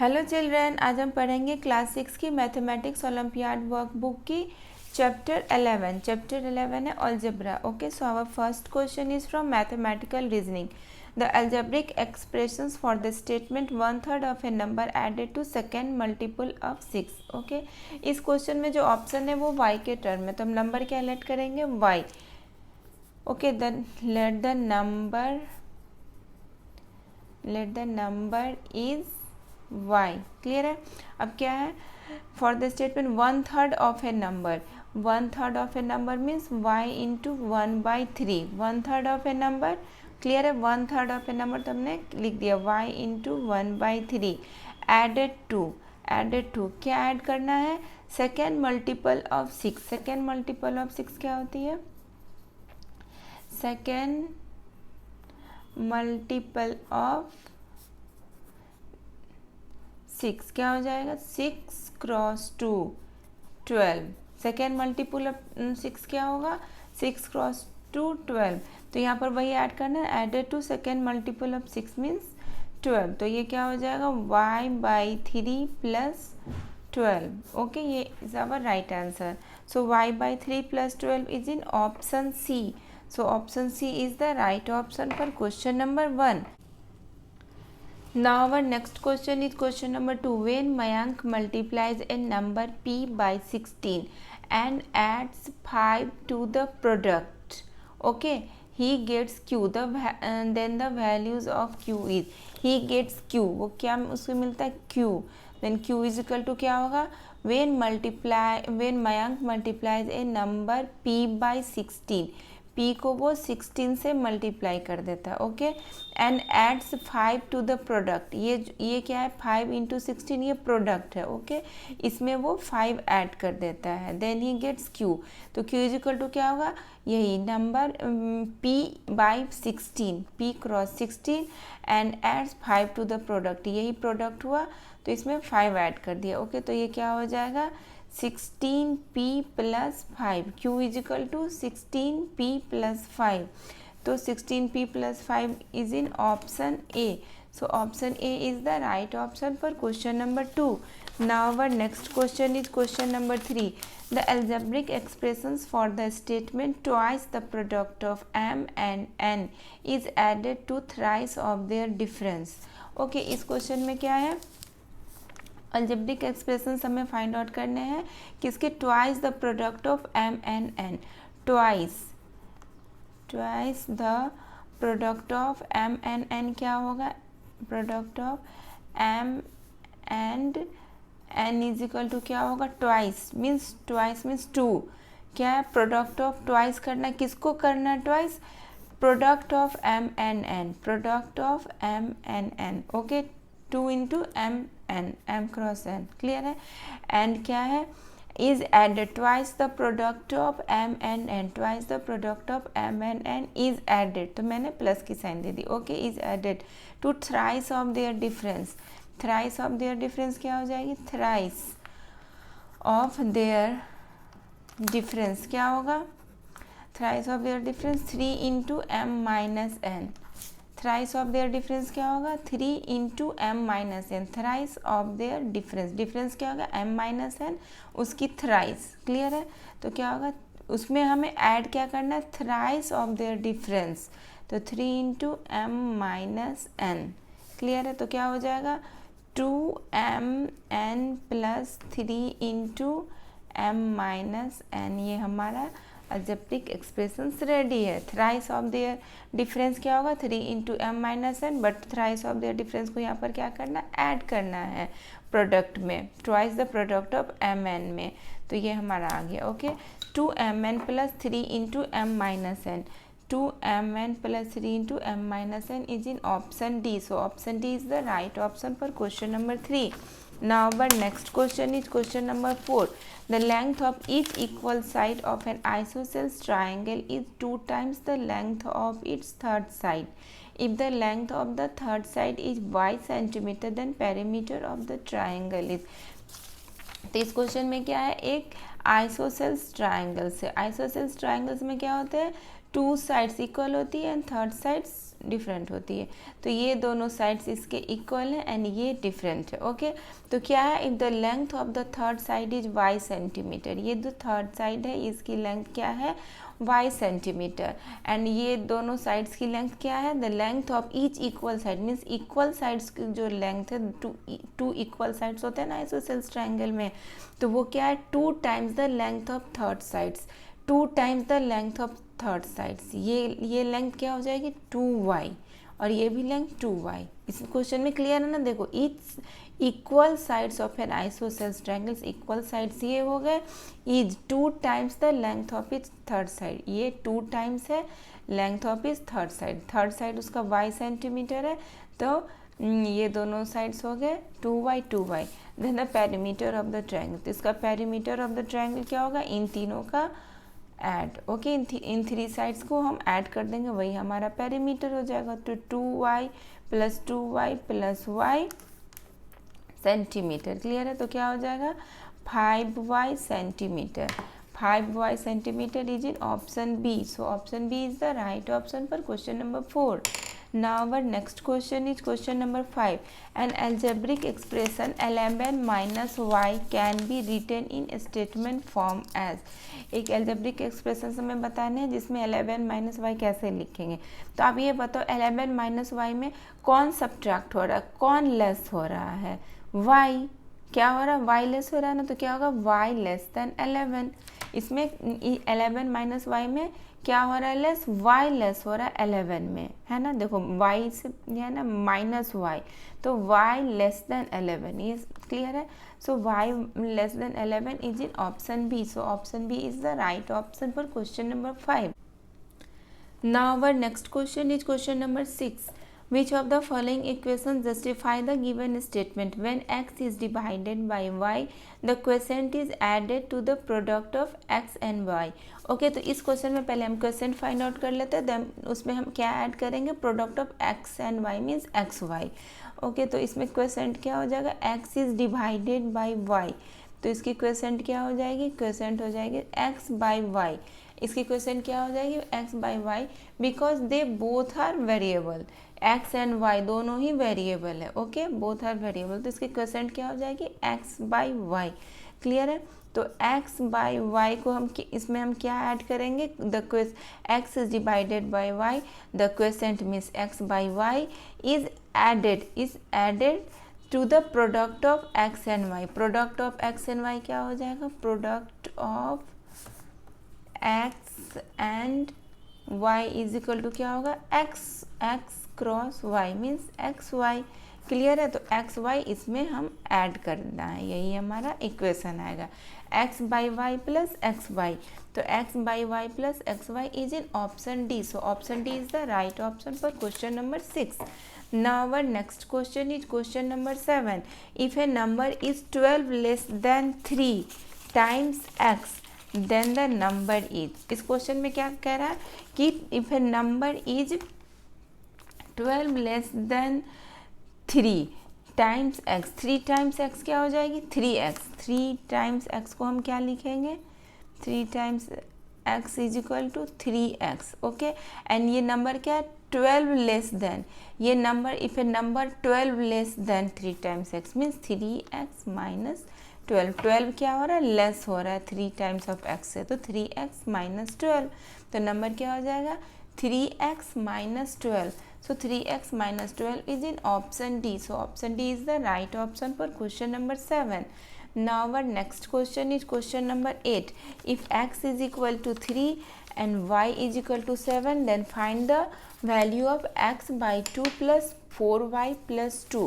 Hello children, आज हम पढ़ेंगे क्लास 6 की मैथमेटिक्स ओलंपियाड वर्कबुक की चैप्टर 11। चैप्टर 11 है algebra. Okay, so our first question is from mathematical reasoning. The algebraic expressions for the statement 1/3 of a number added to second multiple of 6। Okay, इस question में जो option है वो y के term में, तो हम नंबर क्या लेट करेंगे y। Okay, then let the number is y। Clear है। अब क्या है, for the statement 1/3 of a number, 1/3 of a number means y into 1/3, 1/3 of a number. Clear है, 1/3 ऑफ ए नंबर तो हमने लिख दिया y इंटू 1/3 एडेड टू क्या ऐड करना है, second multiple of 6। Second multiple of 6 क्या होती है, सेकेंड मल्टीपल ऑफ 6 क्या हो जाएगा, 6 क्रॉस 2 12। सेकेंड मल्टीपल ऑफ 6 क्या होगा, 6 क्रॉस 2 12। तो यहाँ पर वही ऐड करना है, added to second multiple of 6 means 12। तो ये क्या हो जाएगा, y/3 प्लस 12। ओके, ये is our right answer. So y/3 plus 12 is in option C. So option C is the right option for question number 1। Now our next question is question number 2. When Mayank multiplies a number p by 16 and adds 5 to the product, okay, he gets q. Then the values of q is, he gets q, वो क्या उसको मिलता है, q। Then q is equal to क्या होगा, when Mayank multiplies a number p by 16, p को वो 16 से मल्टीप्लाई कर देता है। Okay, and adds 5 to the product, ये क्या है, 5 इंटू 16 ये प्रोडक्ट है। ओके, इसमें वो 5 ऐड कर देता है। Then he gets q। तो q इज इक्वल टू क्या होगा, यही number p by 16, p cross 16 and adds 5 to the product, यही प्रोडक्ट हुआ तो इसमें 5 ऐड कर दिया। ओके, तो ये क्या हो जाएगा, 16p plus 5, q is equal to 16p plus 5। तो 16p plus 5 is in option A. So option A is the right option for question number 2। Now our next question is question number 3। The algebraic expressions for the statement twice the product of m and n is added to thrice of their difference। Okay, इस question में क्या है, algebraic expressions हमें find out करने हैं किसके, twice the product of m and n, twice the product of m and n क्या होगा, product of m and n is equal to क्या होगा, ट्वाइस मीन्स 2। क्या है, प्रोडक्ट ऑफ ट्वाइस करना, किसको करना twice, product of m and n, product of m and n। Okay, 2 into m cross n। Clear है। एंड क्या है, is added, twice the product of m and n, twice the product of m and n is added, तो मैंने plus की sign दे दी। Okay, is added to thrice of their difference. Thrice of their difference क्या हो जाएगी, thrice of their difference क्या होगा, thrice of their difference 3 into m minus n। Thrice of their difference क्या होगा, 3 into m minus n। Thrice of their difference क्या होगा, m minus n, उसकी थ्राइस। क्लियर है। तो क्या होगा, उसमें हमें ऐड क्या करना है, थ्राइस ऑफ देयर डिफरेंस, तो 3 into m minus n। Clear है। तो क्या हो जाएगा, 2mn plus 3 into m minus n, ये हमारा अलजेब्रिक एक्सप्रेशंस रेडी है। थ्राइस ऑफ देयर डिफरेंस क्या होगा, 3 into m minus n, but thrice of their difference को यहाँ पर क्या करना, ऐड करना है प्रोडक्ट में, twice the product of m n में। तो ये हमारा आ गया। Okay, 2mn plus 3 into m minus n, 2mn plus 3 into m minus n is in option D. So option D is the right option for question number 3. Now our next question is question number 4. The length of each equal side of an isosceles triangle is 2 times the length of its third side. If the length of the third side is y centimeter, then perimeter of the triangle is. तो इस question में क्या है, एक isosceles triangles है। Isosceles triangles में क्या होते हैं, 2 साइड्स इक्वल होती है एंड थर्ड साइड्स डिफरेंट होती है। तो ये दोनों साइड्स इसके इक्वल है एंड ये डिफरेंट है। ओके, तो क्या है, if the length of the third side is y centimetre, ये जो थर्ड साइड है इसकी लेंथ क्या है, y सेंटीमीटर, एंड ये दोनों साइड्स की लेंथ क्या है, the length of each equal side, means equal sides की जो लेंथ है, टू इक्वल साइड्स होते हैं ना आइसोसेलेस ट्रायंगल में, तो वो क्या है 2 times the length of third sides, 2 times the length of third sides, ये लेंथ क्या हो जाएगी 2y, और ये भी लेंथ 2y। इस क्वेश्चन में क्लियर है ना, देखो it's equal sides of an isosceles triangles, equal sides ये हो गए, is 2 times the length of its third side, ये 2 टाइम्स है length of its third side उसका y सेंटीमीटर है, तो ये दोनों साइड्स हो गए 2y। Then the perimeter of the triangle, तो इसका पेरीमीटर ऑफ द ट्रायंगल क्या होगा, इन तीनों का ऐड। ओके, इन 3 साइड्स को हम ऐड कर देंगे, वही हमारा पेरीमीटर हो जाएगा। तो 2y plus y centimetre, clear है, तो क्या हो जाएगा 5y centimetre. 5y centimetre is in option B, so option B is the right option for question number 4। Now our next question is question number 5. An algebraic expression 11 minus y can be written in statement form as. एक algebraic expression हमें बताने हैं जिसमें 11 minus y कैसे लिखेंगे। तो आप ये बताओ 11 minus y में कौन सब्ट्रैक्ट हो रहा है, कौन लेस हो रहा है, y क्या हो रहा है, y लेस हो रहा है ना, तो क्या होगा y लेस देन 11। इसमें 11 माइनस y में क्या हो रहा है लेस, y लेस हो रहा है 11 में, है ना, देखो y से है ना माइनस y, तो y लेस देन 11, ये क्लियर है। So y less than 11 is in option B, so option B is the right option for question number 5। Now our next question is question number 6. Which of the following equations justify the given statement? When x is divided by y, the quotient is added to the product of x and y. Okay, तो इस question में पहले हम question find out कर लेते हैं, then उसमें हम क्या ऐड करेंगे, product of x and y means x y. Okay, तो इसमें क्वेश्चन क्या हो जाएगा, x is divided by y, तो इसकी क्वेश्चन क्या हो जाएगी, क्वेश्चन हो जाएगी x बाई वाई। इसकी क्वेश्चन क्या हो जाएगी, x by y, because they both are variable, x and y दोनों ही वेरिएबल है। ओके, बोथ आर वेरिएबल, तो इसकी क्वेश्चन क्या हो जाएगी x बाई वाई, क्लियर है। तो x बाई वाई को हम इसमें हम क्या ऐड करेंगे, the x is divided by y, the quotient means x by y is added to the product of x and y। Product of x and y क्या हो जाएगा, product of x and y is equal to क्या होगा, x cross y means x y, clear है। तो x Y इसमें हम add करना है, यही हमारा इक्वेशन आएगा, x by y plus x y. तो x by y plus x y is in option D, so option D is the right option for question number 6। Now our next question is question number 7. If a number is 12 less than 3 times x, then the number is. इस question में क्या कह रहा है कि if a number is 12 less than 3 times x, 3 times x क्या हो जाएगी 3x, 3 टाइम्स x को हम क्या लिखेंगे, 3 times x is equal to 3x। Okay, and ये नंबर क्या है 12 लेस देन, ये number if a number 12 less than 3 times x means 3x minus 12 क्या हो रहा है, लेस हो रहा है 3 टाइम्स ऑफ x से, तो 3x माइनस 12, तो नंबर क्या हो जाएगा 3x minus 12। So 3x minus 12 is in option D. So option D is the right option for question number 7. Now our next question is question number 8. If x is equal to 3 and y is equal to 7, then find the value of x by 2 plus 4y plus 2.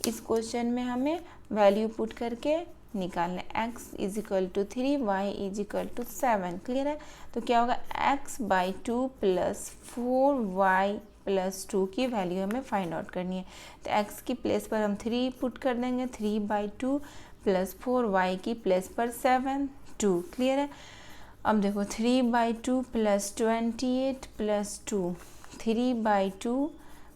इस question में हमें value put करके निकालना है, x is equal to 3, y is equal to 7, clear है। तो क्या होगा x by 2 plus 4y plus 2 की वैल्यू हमें फाइंड आउट करनी है। तो x की प्लेस पर हम 3 पुट कर देंगे, 3 बाई 2 प्लस 4y की प्लेस पर 7 2, क्लियर है। अब देखो 3 by 2 plus 28 plus 2, 3 by 2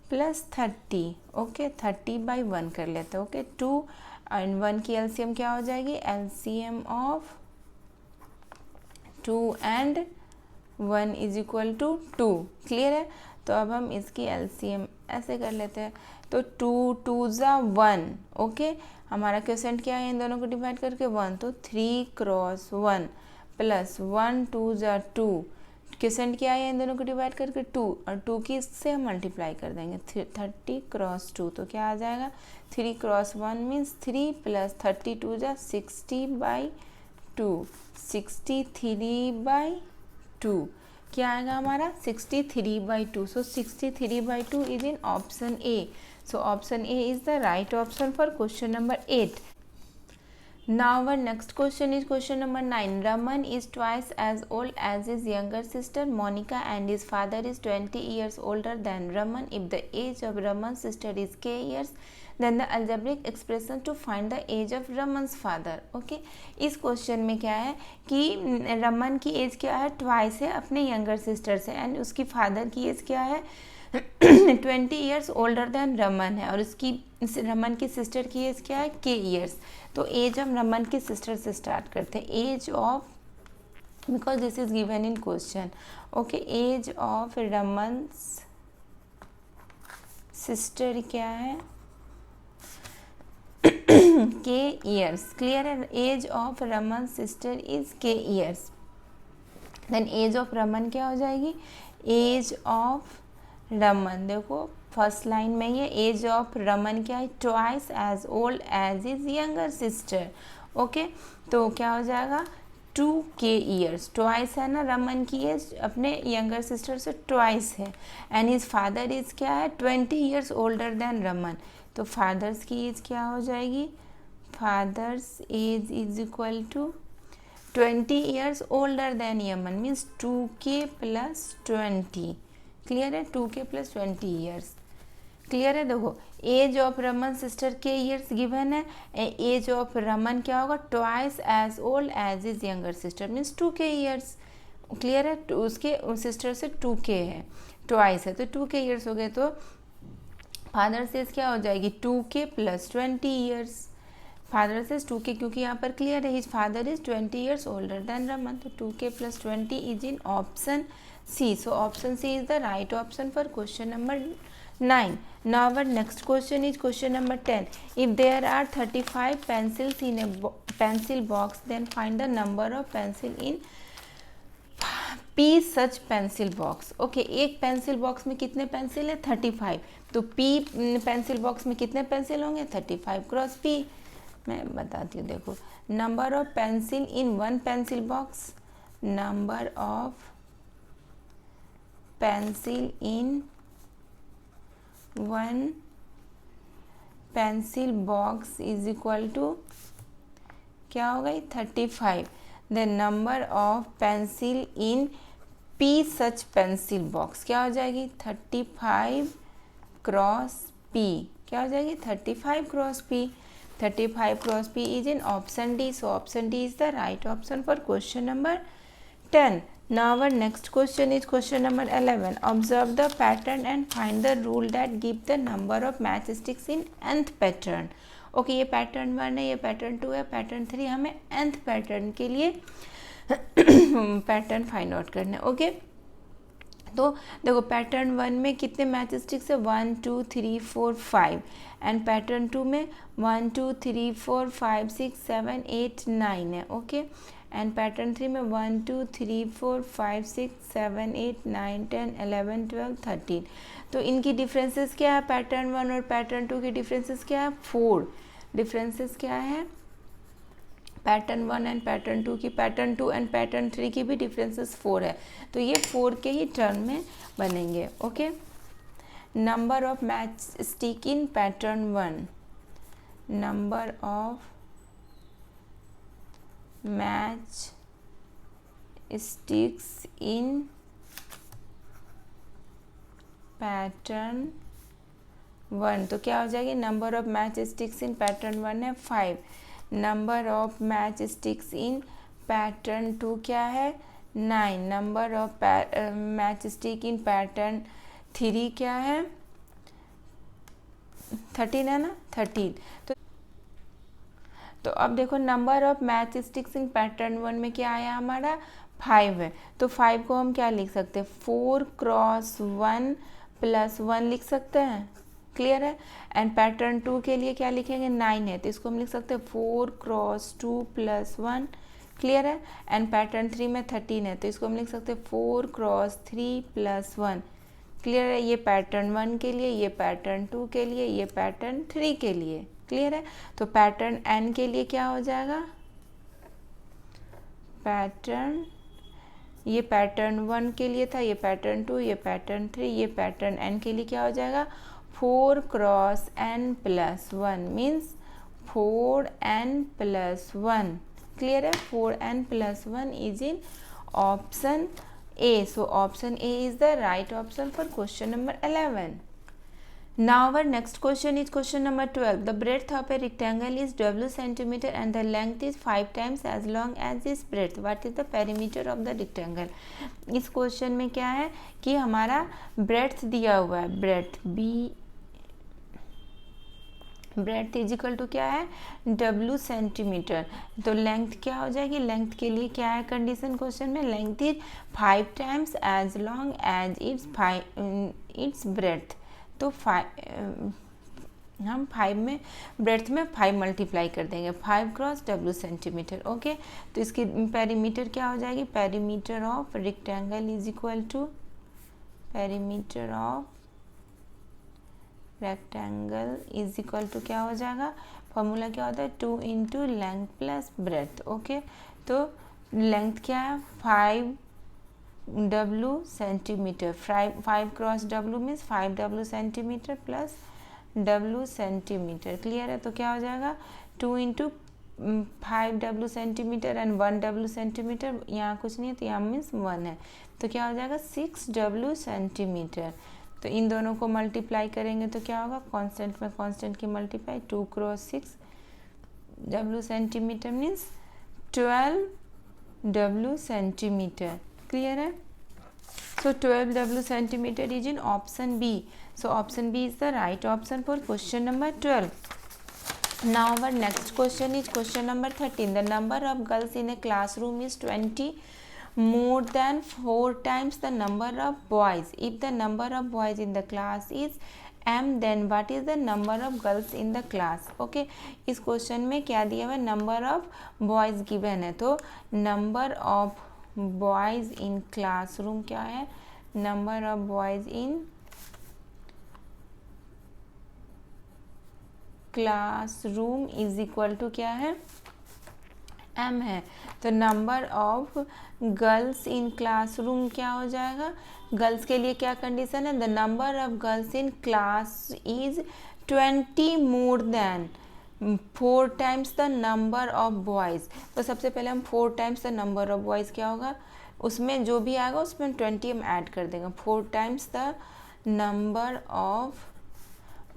plus 30, okay 30 by 1 कर लेते हैं। ओके, 2 एंड 1 की एलसीएम क्या हो जाएगी, LCM of 2 and 1 is equal to 2। Clear है? तो अब हम इसकी एलसीएम ऐसे कर लेते हैं। तो 2 2 ज़ा 1। ओके, हमारा क्वेश्चन क्या है, इन दोनों को डिवाइड करके 1, तो 3 क्रॉस 1 प्लस 1 2 ज़ा 2। क्वेश्चन क्या है, इन दोनों को डिवाइड करके 2, और 2 की इससे हम मल्टीप्लाई कर देंगे 30 क्रॉस 2। तो क्या आ जाएगा, 3 क्रॉस 1 मीन्स 3 प्लस 32 ज़ा 60/2, 63/2। क्या आएगा हमारा 63/2। सो 63/2 is in option A. So option A is the right option for question number 8। Now our next question is question number 9. Raman is twice as old as his younger sister Monica and his father is 20 years older than Raman. If the age of Raman's sister is k years, then the algebraic expression to find the age of Raman's father. Okay, इस question में क्या है कि रमन की age क्या है, twice है अपने यंगर सिस्टर से, एंड उसकी फादर की एज क्या है 20 ईयर्स ओल्डर देन रमन है, और उसकी रमन की सिस्टर की एज क्या है के ईयर्स। तो एज हम रमन की सिस्टर से स्टार्ट करते हैं। Age of, because this is given in question. Okay, age of Raman's sister क्या है के ईयर्स। क्लियर है? Age of Raman sister is K years. Then age of Raman क्या हो जाएगी, एज ऑफ रमन, देखो फर्स्ट लाइन में ये एज ऑफ रमन क्या है, twice as old as his younger sister. Okay, तो क्या हो जाएगा 2k ईयर्स। ट्वाइस है ना रमन की एज अपने यंगर सिस्टर से ट्वाइस है, एंड हिज फादर इज क्या है 20 ईयर्स ओल्डर देन रमन। तो फादर्स की एज क्या हो जाएगी, father's age is equal to 20 years older than Raman, means 2k प्लस 20। क्लियर है? 2k प्लस 20 ईयर्स। क्लियर है? देखो एज ऑफ रमन सिस्टर के ईयर्स गिवन है, एज ऑफ रमन क्या होगा twice as old as his younger sister, means 2k years. Clear है? उसके सिस्टर से 2k है, ट्वाइस है, तो 2k ईयर्स हो गए। तो फादर से क्या हो जाएगी 2k प्लस 20 ईयर्स। फादर से 2k, क्योंकि यहाँ पर क्लियर है his father is 20 years older then Raman, तो 2k प्लस 20 is in option C. So option C is the right option for question number 9. Now our next question is question number 10. If there are 35 pencils in a pencil box, then find the number of pencil in P such pencil box. Okay, एक pencil box में कितने pencil है 35, तो P pencil box में कितने pencil होंगे 35 cross P। मैं बताती हूँ, देखो number of pencil in one pencil box, number of pencil in one pencil box is equal to क्या हो गई 35। the number of pencil in P such pencil box क्या हो जाएगी 35 क्रॉस P। क्या हो जाएगी 35 cross P। 35 cross P is in option D. So option D is the right option for question number 10. Now our next question is question number 11. Observe the pattern and find the rule that give the number of matchsticks in nth pattern. Okay, ये pattern 1 है, ये pattern 2 है, pattern 3, हमें nth pattern के लिए pattern find out करना है। Okay, तो देखो पैटर्न 1 में कितने मैचस्टिक्स है 1 2 3 4 5, एंड पैटर्न 2 में 1 2 3 4 5 6 7 8 9 है। ओके, एंड पैटर्न 3 में 1 2 3 4 5 6 7 8 9 10 11 12 13। तो इनकी डिफरेंसेस क्या है, पैटर्न 1 और पैटर्न 2 की डिफरेंसेस क्या है 4 डिफरेंसेस क्या है पैटर्न 1 एंड पैटर्न 2 की, पैटर्न 2 एंड पैटर्न 3 की भी डिफरेंसेस 4 है, तो ये 4 के ही टर्म में बनेंगे। Okay, number of match stick in pattern 1, number of match sticks in pattern 1, तो क्या हो जाएगी number of match sticks in pattern 1 है 5, number of match sticks in pattern 2 क्या है 9, number of match stick in pattern 3 क्या है 13 है ना 13। तो अब देखो number of match sticks in pattern 1 में क्या आया हमारा 5 है, तो 5 को हम क्या लिख सकते हैं, 4 क्रॉस 1 प्लस 1 लिख सकते हैं, क्लियर है। एंड पैटर्न 2 के लिए क्या लिखेंगे, 9 है, तो इसको हम लिख सकते हैं 4 क्रॉस 2 प्लस 1, क्लियर है। एंड पैटर्न 3 में 13 है, तो इसको हम लिख सकते हैं 4 क्रॉस 3 प्लस 1, क्लियर है। ये पैटर्न 1 के लिए, ये पैटर्न 2 के लिए, ये पैटर्न 3 के लिए, क्लियर है। तो पैटर्न n के लिए क्या हो जाएगा, पैटर्न, ये पैटर्न 1 के लिए था, ये पैटर्न 2, ये पैटर्न 3, ये पैटर्न n के लिए क्या हो जाएगा, 4 cross n plus 1 means 4n plus 1, clear है। 4n plus 1 is in option A. So option A is the right option for question number 11. Now our next question is question number 12. The breadth of a rectangle is W centimeter and the length is 5 times as long as its breadth. What is the perimeter of the rectangle? इस question में क्या है कि हमारा breadth दिया हुआ है, breath is equal to क्या है, W सेंटीमीटर, तो लेंथ क्या हो जाएगी, लेंथ के लिए क्या है कंडीशन क्वेश्चन में, length is 5 times as long as its breadth, तो हम 5 में ब्रेथ में 5 मल्टीप्लाई कर देंगे, 5 क्रॉस W सेंटीमीटर, ओके। तो इसकी पेरीमीटर क्या हो जाएगी, perimeter of rectangle is equal to, perimeter of rectangle is equal to क्या हो जाएगा, फॉर्मूला क्या होता है, 2 into length plus breadth, okay. तो लेंथ क्या है, 5W centimetre, 5 cross W means 5W centimetre plus W centimetre, clear है। तो क्या हो जाएगा, 2 into 5W centimetre and 1W centimetre, यहाँ कुछ नहीं है तो यहाँ मीन्स 1 है, तो क्या हो जाएगा 6W सेंटीमीटर। तो इन दोनों को मल्टीप्लाई करेंगे तो क्या होगा, कांस्टेंट में कांस्टेंट की multiply, 2 cross 6W centimetre means 12W centimetre, clear है। So 12W centimetre is in option B, so option B is the right option for question number 12. Now our next question is question number 13. The number of girls in a classroom is 20 more than 4 times the number of boys. If the number of boys in the class is m, then what is the number of girls in the class? Okay, इस question में क्या दिया हुआ है, number of boys given है, तो number of boys in classroom क्या है, number of boys in classroom is equal to क्या है, m है। तो number of girls in classroom क्या हो जाएगा, गर्ल्स के लिए क्या कंडीशन है, the number of girls in class is 20 more than 4 times the number of boys. तो सबसे पहले हम 4 times the number of boys क्या होगा, उसमें जो भी आएगा उसमें 20 हम ऐड कर देंगे, 4 times the number of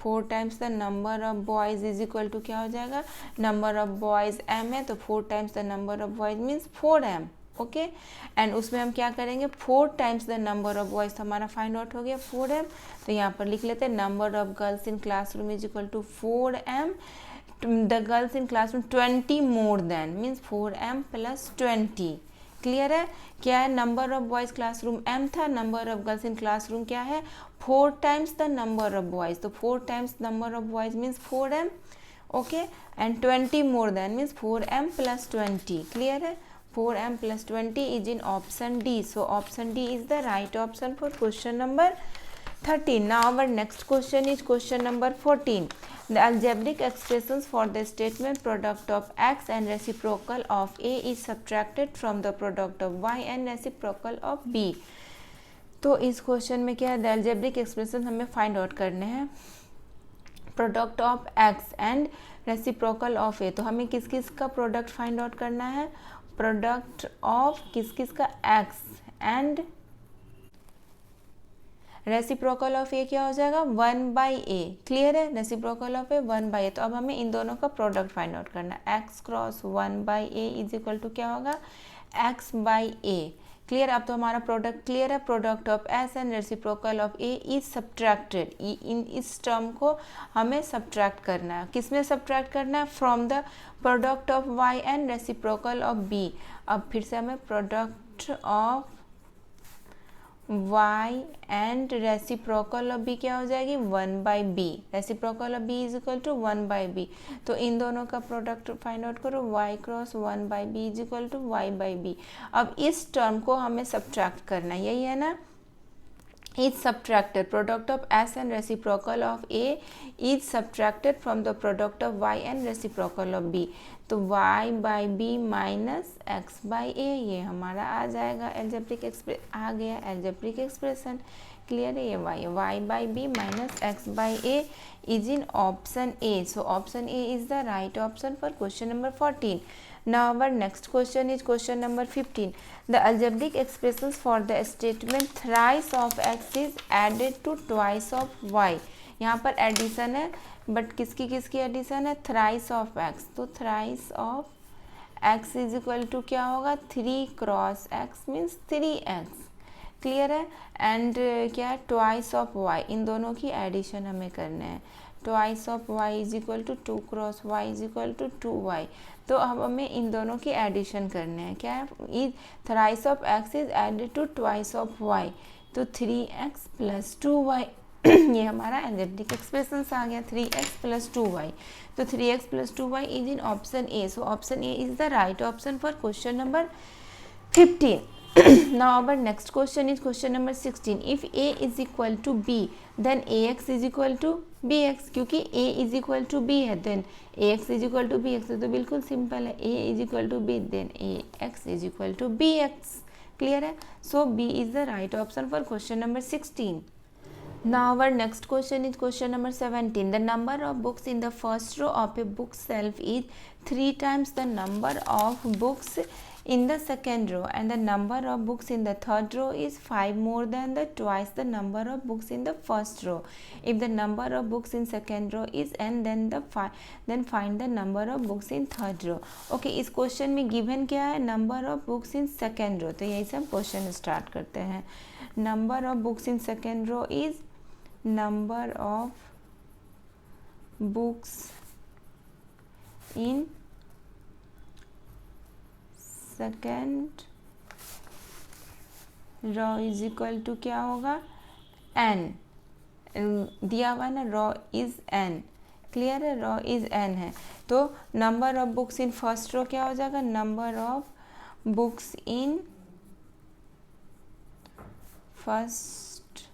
4 times the number of boys is equal to क्या हो जाएगा, नंबर ऑफ बॉयज़ m है, तो 4 times the number of boys means 4m, okay. And उसमें हम क्या करेंगे, 4 times the number of boys, तो हमारा फाइंड आउट हो गया 4m, तो यहाँ पर लिख लेते हैं number of girls in classroom is equal to 4m, the girls in classroom 20 more than means 4m plus 20, clear है। क्या है, number of boys classroom m था, number of girls in classroom क्या है, 4 times the number of boys, तो 4 times number of boys means 4m, okay. And 20 more than means 4m plus 20, clear है। 4m plus 20 is in option D. So option D is the right option for question number 13. Now our next question is question number 14. The algebraic expressions for the statement product of x and reciprocal of a is subtracted from the product of y and reciprocal of b. तो इस question में क्या है, the algebraic expression हमें find out करने हैं, product of x and reciprocal of a। तो हमें किस किस का प्रोडक्ट फाइंड आउट करना है, प्रोडक्ट ऑफ किस किस का x एंड रेसिप्रोकल ऑफ ए क्या हो जाएगा 1/a, क्लियर है, रेसिप्रोकल ऑफ ए 1/a। तो अब हमें इन दोनों का प्रोडक्ट फाइंड आउट करना है, x cross 1/a is equal to क्या होगा x/a, क्लियर। अब तो हमारा प्रोडक्ट क्लियर है, product of s and reciprocal of a is subtracted, इन इस टर्म को हमें सब्ट्रैक्ट करना है, किसमें सब्ट्रैक्ट करना है, from the product of y and reciprocal of b। अब फिर से हमें product root of y and reciprocal of b क्या हो जाएगी 1/b, reciprocal of b is equal to 1/b। तो इन दोनों का प्रोडक्ट फाइंड आउट करो, y cross 1/b is equal to y/b। अब इस टर्म को हमें सब्ट्रैक्ट करना है, यही है ना, is subtracted, product of s and reciprocal of a is subtracted from the product of y and reciprocal of b। तो y/b माइनस x/a ये हमारा आ जाएगा एल्जेब्रिक आ गया एल्जेब्रिक एक्सप्रेशन। क्लियर है, ये y/b minus x/a is in option A. So option A is the right option for question number 14। Now our next question is question number 15. The algebraic expressions for the statement thrice of x is added to twice of y। यहाँ पर addition है, but किसकी किसकी addition है, thrice of x। तो thrice of x is equal to क्या होगा 3 cross x means 3x। Clear है, एंड क्या है ट्वाइस ऑफ y, इन दोनों की एडिशन हमें करना है। Twice of y is equal to 2 cross y is equal to 2y। तो अब हमें इन दोनों की एडिशन करना है, क्या है thrice of x is added to twice of y, तो 3x प्लस 2y ये हमारा एल्जेब्रिक एक्सप्रेशन आ गया 3x प्लस 2y। तो 3x plus 2y is in option A. So option A is the right option for question number 15। Now our next question is question number 16. If a is equal to b, then ax is equal to bx। क्योंकि a is equal to b है, then ax is equal to bx है, तो बिल्कुल simple है, a is equal to b, then ax is equal to bx। Clear है, so b is the right option for question number 16। Now our next question is question number 17. The number of books in the first row of a bookshelf is 3 times the number of books in the second row, and the number of books in the third row is 5 more than the twice the number of books in the first row। If the number of books in second row is n, then find the number of books in third row। Okay, इस question में given क्या है, number of books in second row. तो यही से हम question start करते हैं। Number of books in second row is number of books in second row is equal to क्या होगा n, दिया हुआ ना रो इज n। क्लियर है, रो इज n है, तो number of books in first row क्या हो जाएगा, number of books in first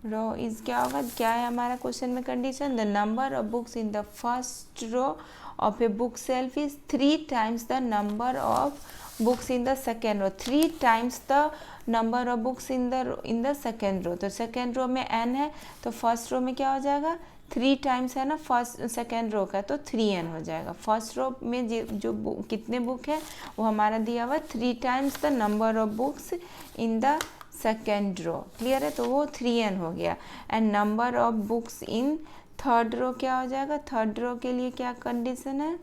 row is क्या होगा, क्या है हमारा क्वेश्चन में condition, the number of books in the first row of a bookshelf is 3 times the number of books in the second row, 3 times the number of books in the second row. तो second रो में n है, तो first row में क्या हो जाएगा 3 times है ना फर्स्ट सेकेंड रो का, तो 3n हो जाएगा। फर्स्ट रो में जो कितने बुक है वो हमारा दिया हुआ 3 times the number of books in the second row. Clear है, तो वो 3n हो गया। And number of books in third row क्या हो जाएगा, थर्ड रो के लिए क्या कंडीशन है,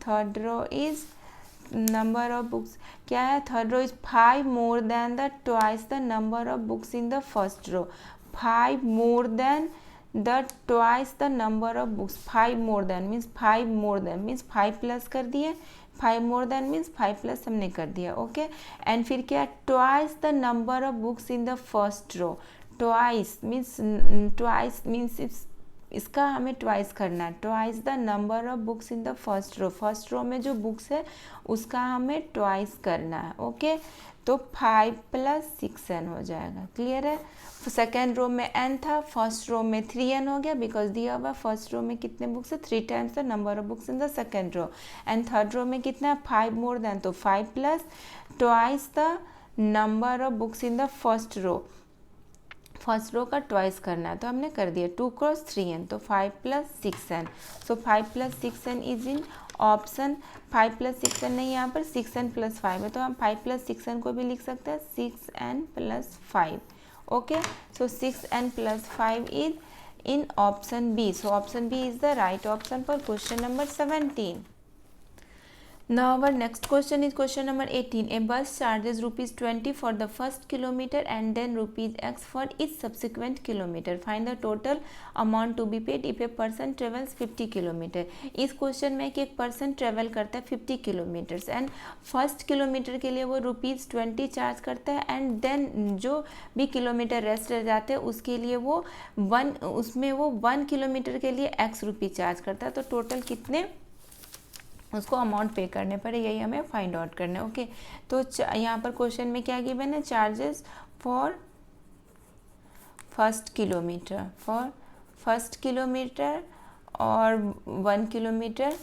third row is number of books क्या है, third row is 5 more than the twice the number of books in the first row। 5 more than the twice the number of books, 5 more than means 5 more than means 5 plus कर दिए, 5 more than means 5 plus हमने कर दिया। Okay, and फिर क्या twice the number of books in the first row। twice means इसका हमें twice करना है, twice the number of books in the first row, first row में जो बुक्स है उसका हमें ट्वाइस करना है। ओके, तो 5 + 6n हो जाएगा। क्लियर है, सेकेंड रो में n था, फर्स्ट रो में 3n हो गया, बिकॉज दिया हुआ फर्स्ट रो में कितने बुक्स है 3 times the number of books in the second row, and third row में कितना है 5 more than, तो 5 + twice the number of books in the first row, first row का ट्वाइस करना है, तो हमने कर दिया 2 क्रॉस 3n, तो 5 + 6n। So 5 + 6n is in option, 5 + 6n नहीं, यहाँ पर 6n + 5 है, तो हम 5 + 6n को भी लिख सकते हैं 6n + 5। Okay, so 6n + 5 is in option B. So option B is the right option for question number 17। Now our next question is question number 18. A bus charges rupees 20 for the first kilometer and then rupees X for each subsequent kilometer. Find the total amount to be paid if a person travels 50 kilometre. इस question में कि एक person travel करता है 50 kilometres and first kilometre के लिए वो rupees 20 charge करता है एंड देन जो भी किलोमीटर रेस्ट रह जाते हैं उसके लिए वो 1 किलोमीटर के लिए X रुपीज़ चार्ज करता है. तो टोटल कितने उसको अमाउंट पे करने पड़े, यही हमें फाइंड आउट करना है. ओके, तो यहाँ पर क्वेश्चन में क्या गिवन है, चार्जेस फॉर फर्स्ट किलोमीटर और 1 kilometre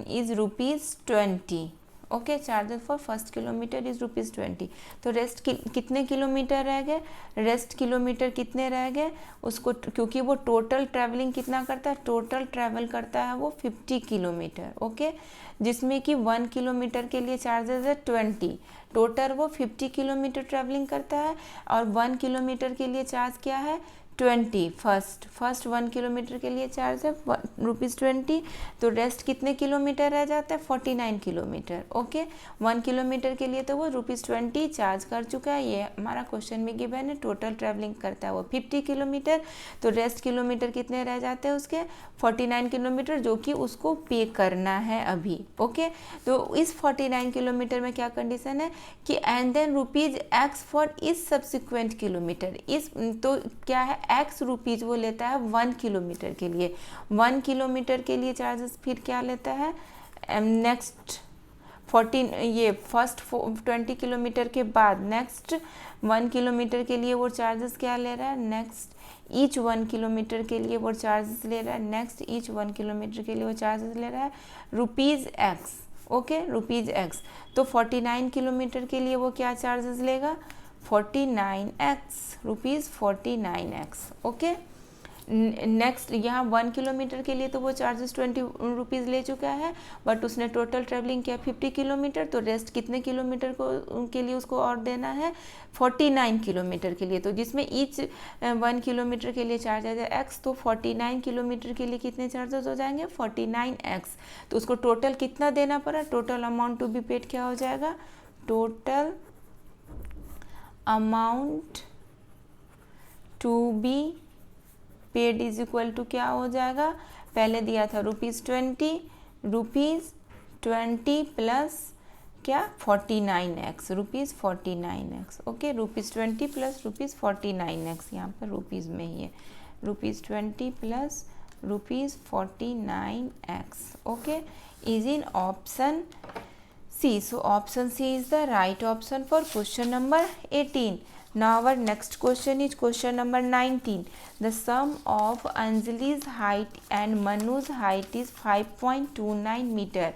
is rupees 20. Okay, charges for first kilometre is rupees 20. तो रेस्ट कितने किलोमीटर रह गए, रेस्ट किलोमीटर कितने रह गए उसको, क्योंकि वो टोटल ट्रैवलिंग कितना करता है, टोटल ट्रैवल करता है वो 50 किलोमीटर. ओके, जिसमें कि 1 किलोमीटर के लिए चार्जेस है 20. टोटल वो 50 किलोमीटर ट्रैवलिंग करता है और 1 किलोमीटर के लिए चार्ज क्या है 20. फर्स्ट 1 किलोमीटर के लिए चार्ज है रुपीज़ 20. तो रेस्ट कितने किलोमीटर रह जाता है 49 किलोमीटर. ओके, 1 किलोमीटर के लिए तो वो रुपीज़ 20 चार्ज कर चुका है. ये हमारा क्वेश्चन में गिवन है. टोटल ट्रैवलिंग करता है वो 50 किलोमीटर. तो रेस्ट किलोमीटर कितने रह जाते हैं उसके 49 किलोमीटर, जो कि उसको पे करना है अभी. ओके, तो इस 49 किलोमीटर में क्या कंडीशन है कि and then rupees X for इस सब्सिक्वेंट किलोमीटर. इस तो क्या है X रुपीज़ वो लेता है 1 किलोमीटर के लिए. 1 किलोमीटर के लिए चार्जेस फिर क्या लेता है नेक्स्ट 20 किलोमीटर के बाद नेक्स्ट 1 किलोमीटर के लिए वो चार्जेस क्या ले रहा है, नेक्स्ट ईच 1 किलोमीटर के लिए वो चार्जेस ले रहा है, नेक्स्ट ईच 1 किलोमीटर के लिए वो चार्जेस ले रहा है rupees X. Okay, rupees X. तो 49 किलोमीटर के लिए वो क्या चार्जेस लेगा 49X, rupees 49X. Okay, next यहाँ 1 किलोमीटर के लिए तो वो चार्जेस 20 रुपीज़ ले चुका है, बट उसने टोटल ट्रैवलिंग किया 50 किलोमीटर. तो रेस्ट कितने किलोमीटर को के लिए उसको और देना है 49 किलोमीटर के लिए. तो जिसमें ईच 1 किलोमीटर के लिए चार्ज आ जाए X, तो 49 किलोमीटर के लिए कितने चार्जेस हो जाएंगे 49X. तो उसको टोटल कितना देना पड़ा, total amount to be paid क्या हो जाएगा, total amount to be paid is equal to क्या हो जाएगा, पहले दिया था रुपीज़ 20 प्लस क्या 49X, rupees 49X. Okay, rupees 20 plus rupees 49X, यहाँ पर रुपीज़ में ही है, rupees 20 plus rupees 49X. Okay, is in option C. So option C is the right option for question number 18. Now our next question is question number 19. The sum of Anjali's height and Manu's height is 5.29 meter.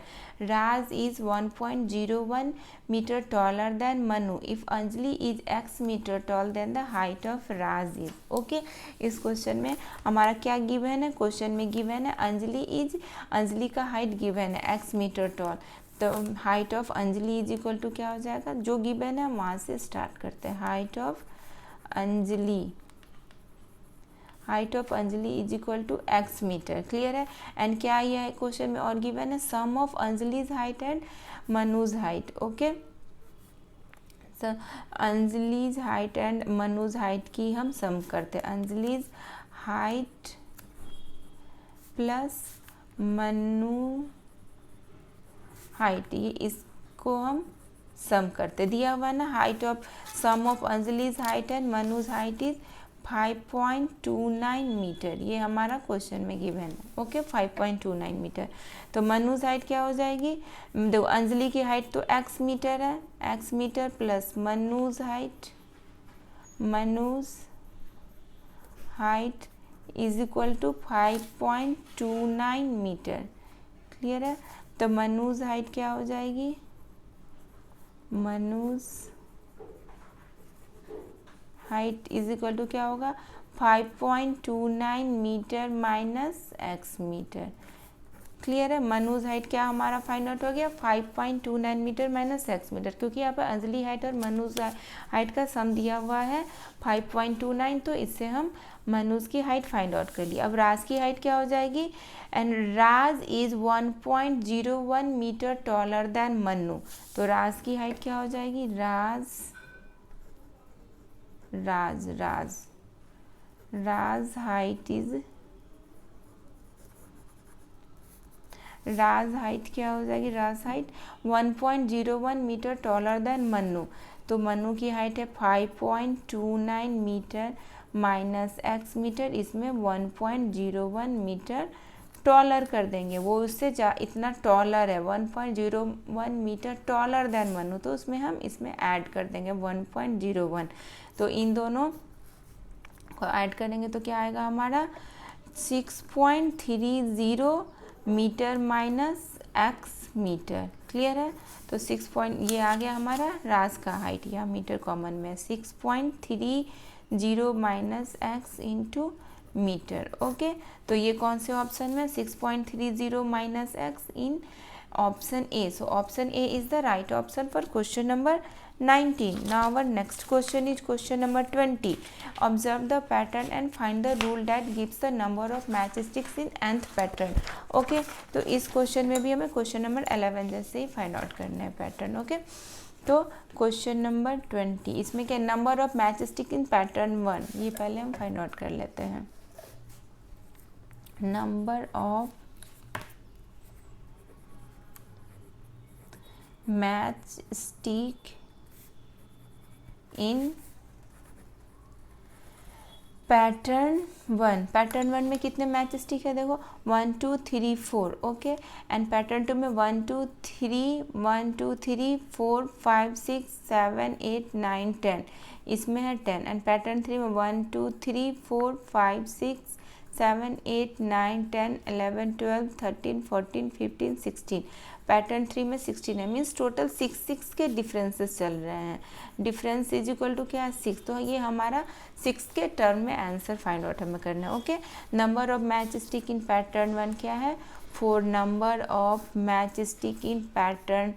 Raj is 1.01 meter taller than Manu. If Anjali is X meter tall, then the height of Raj is. Okay, इस question में हमारा क्या given है, question में given है अंजलि का height given है X metre tall. तो height of Anjali is equal to क्या हो जाएगा, जो गिवन है वहाँ से स्टार्ट करते हैं. Height of Anjali is equal to X metre. Clear है. एंड क्या यह है क्वेश्चन में और गिवन है, sum of Anjali's height and Manu's height. Okay, so Anjali's height and Manu's height की हम सम करते हैं. Anjali's height plus Manu height, ये इसको हम सम करते. दिया हुआ ना height of sum of Anjali's height and Manu's height is 5.29 metre. ये हमारा क्वेश्चन में गिवन है. Okay, 5.29 metre. तो मनुज हाइट क्या हो जाएगी, देखो अंजलि की हाइट तो X मीटर है, X metre plus Manu's height is equal to 5.29 metre. Clear है. तो मनुज हाइट क्या हो जाएगी, Manu's height is equal to क्या होगा 5.29 metre minus X metre. Clear है। मनुज हाइट क्या हमारा फाइंड आउट हो गया 5.29 मीटर माइनस एक्स मीटर, क्योंकि यहाँ पर अंजलि हाइट और मनुज हाइट का सम दिया हुआ है 5.29, तो इससे हम मनुज की हाइट फाइंड आउट कर ली। अब राज की हाइट क्या हो जाएगी, and Raj is 1.01 metre taller than Manu, तो राज की हाइट क्या हो जाएगी, राज हाइट क्या हो जाएगी, Raj height 1.01 metre taller than Manu, तो मनु की हाइट है 5.29 मीटर माइनस एक्स मीटर, इसमें 1.01 मीटर टॉलर कर देंगे, वो उससे इतना टॉलर है 1.01 मीटर टॉलर देन मनु, तो उसमें हम इसमें ऐड कर देंगे 1.01, तो इन दोनों को ऐड करेंगे तो क्या आएगा हमारा 6.30 metre minus x metre. Clear है, तो 6 पॉइंट ये आ गया हमारा राज का हाइट, या मीटर कॉमन में 6.30 minus x into metre. Okay, तो ये कौन से ऑप्शन में 6.30 minus x in option A, so option A is the right option for question number 19. Now our next question is question number 20. Observe the pattern and find the rule that gives the number of matchsticks in nth pattern. Okay, तो इस question में भी हमें question number 11 जैसे ही find out करना है pattern. Okay, तो question number 20 इसमें क्या number of matchstick in pattern 1, ये पहले हम फाइंड आउट कर लेते हैं। Number of matchstick in pattern 1, pattern 1 में कितने मैच स्टिक है, देखो 1 2 3 4। ओके, एंड पैटर्न 2 में 1 2 3 4 5 6 7 8 9 10, इसमें है 10, एंड पैटर्न 3 में 1 2 3 4 5 6 7 8 9 10 11 12 13 14 15 16, पैटर्न 3 में 16 है, मीन्स टोटल 6 के डिफरेंसेस चल रहे हैं। डिफरेंस इज इक्वल टू क्या है 6, तो ये हमारा 6 के टर्म में आंसर फाइंड आउट हमें करना है। Okay, number of match stick in pattern 1 क्या है 4, number of match stick in pattern